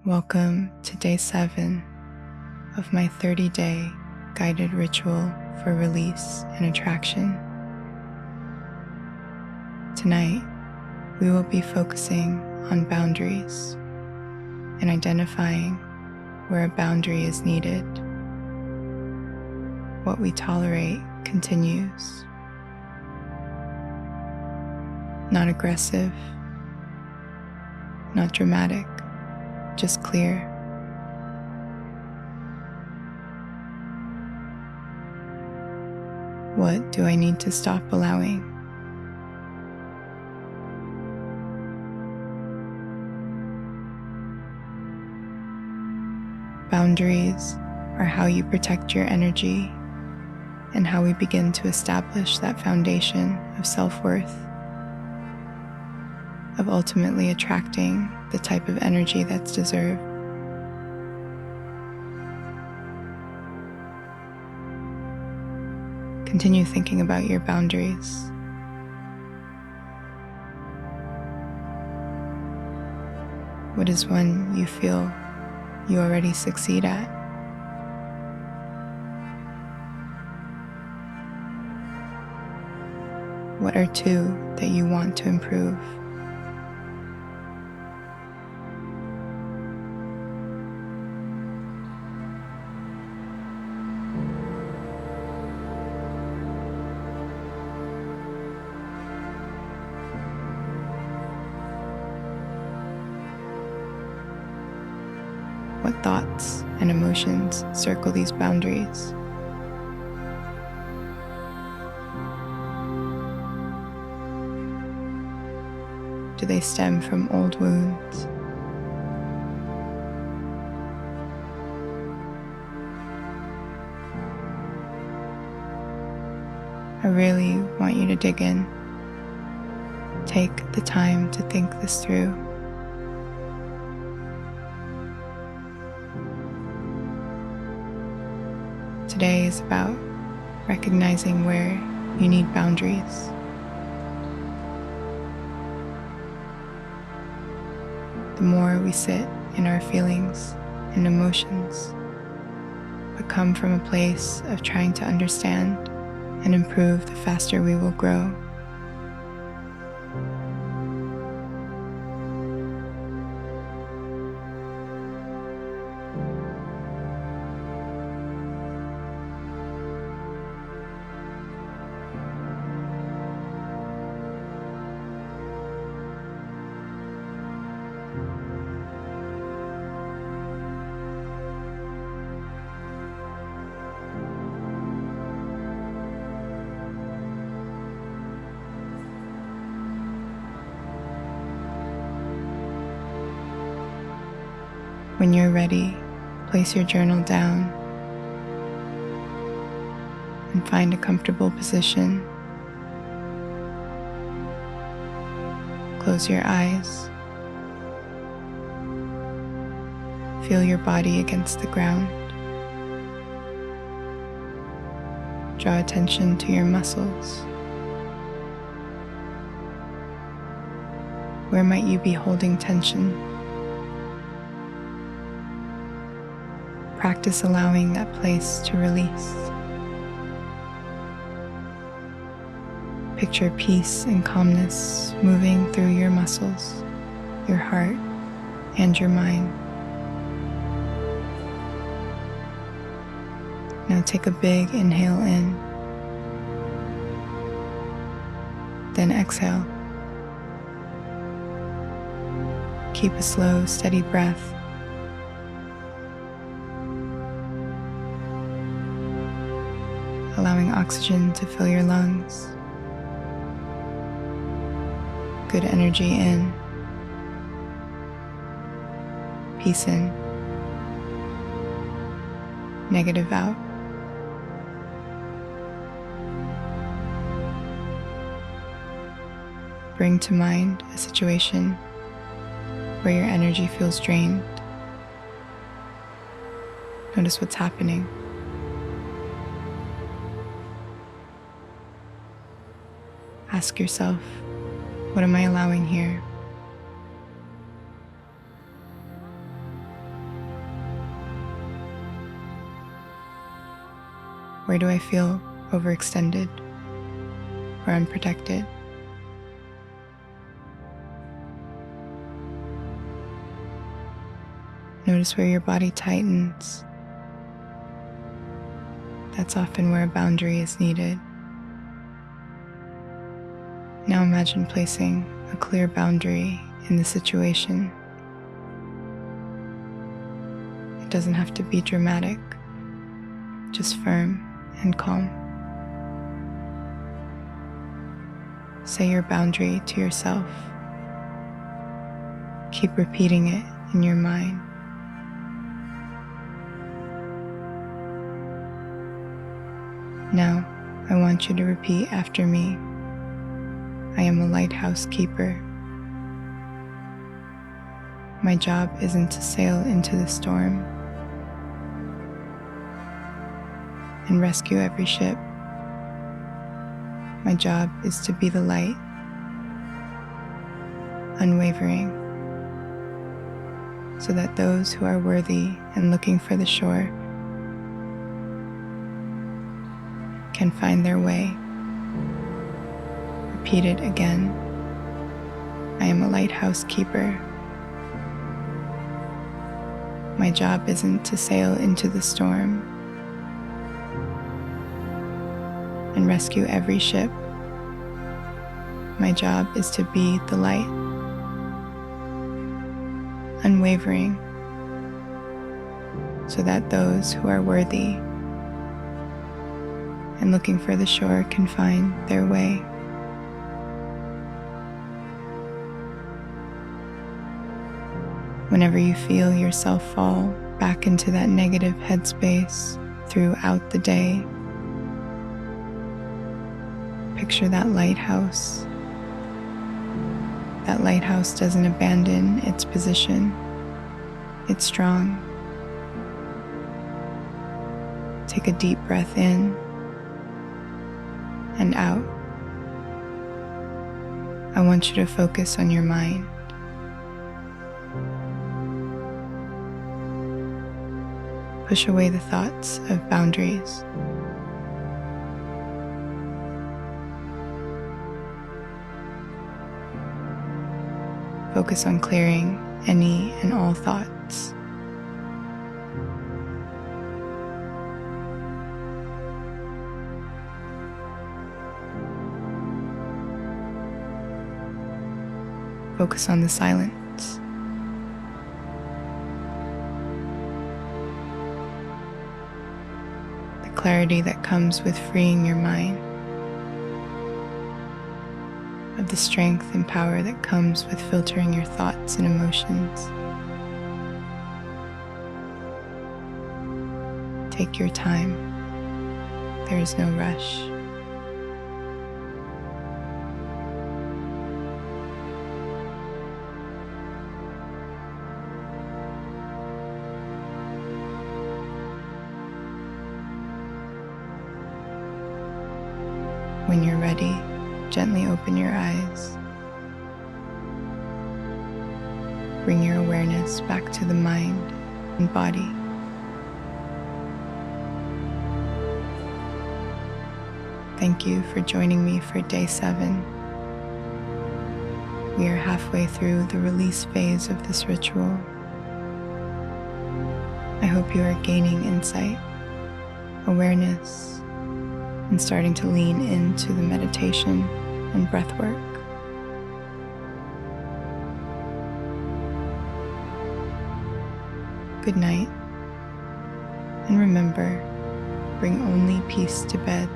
Welcome to day 7 of my 30-day guided ritual for release and attraction. Tonight, we will be focusing on boundaries and identifying where a boundary is needed. What we tolerate continues. Not aggressive, not dramatic, just clear. What do I need to stop allowing? Boundaries are how you protect your energy and how we begin to establish that foundation of self-worth, of ultimately attracting the type of energy that's deserved. Continue thinking about your boundaries. What is one you feel you already succeed at? What are 2 that you want to improve? What thoughts and emotions circle these boundaries? Do they stem from old wounds? I really want you to dig in. Take the time to think this through. Today is about recognizing where you need boundaries. The more we sit in our feelings and emotions, but come from a place of trying to understand and improve, the faster we will grow. When you're ready, place your journal down and find a comfortable position. Close your eyes. Feel your body against the ground. Draw attention to your muscles. Where might you be holding tension? Practice allowing that place to release. Picture peace and calmness moving through your muscles, your heart, and your mind. Now take a big inhale in, then exhale. Keep a slow, steady breath. Allowing oxygen to fill your lungs. Good energy in. Peace in. Negative out. Bring to mind a situation where your energy feels drained. Notice what's happening. Ask yourself, what am I allowing here? Where do I feel overextended or unprotected? Notice where your body tightens. That's often where a boundary is needed. Now imagine placing a clear boundary in the situation. It doesn't have to be dramatic, just firm and calm. Say your boundary to yourself. Keep repeating it in your mind. Now, I want you to repeat after me. I am a lighthouse keeper. My job isn't to sail into the storm and rescue every ship. My job is to be the light, unwavering, so that those who are worthy and looking for the shore can find their way. Repeat it again. I am a lighthouse keeper. My job isn't to sail into the storm and rescue every ship. My job is to be the light, unwavering, so that those who are worthy and looking for the shore can find their way. Whenever you feel yourself fall back into that negative headspace throughout the day, picture that lighthouse. That lighthouse doesn't abandon its position. It's strong. Take a deep breath in and out. I want you to focus on your mind. Push away the thoughts of boundaries. Focus on clearing any and all thoughts. Focus on the silence. The clarity that comes with freeing your mind. Of the strength and power that comes with filtering your thoughts and emotions. Take your time. There is no rush. When you're ready, gently open your eyes. Bring your awareness back to the mind and body. Thank you for joining me for day 7. We are halfway through the release phase of this ritual. I hope you are gaining insight, awareness, and starting to lean into the meditation and breath work. Good night, and remember, bring only peace to bed.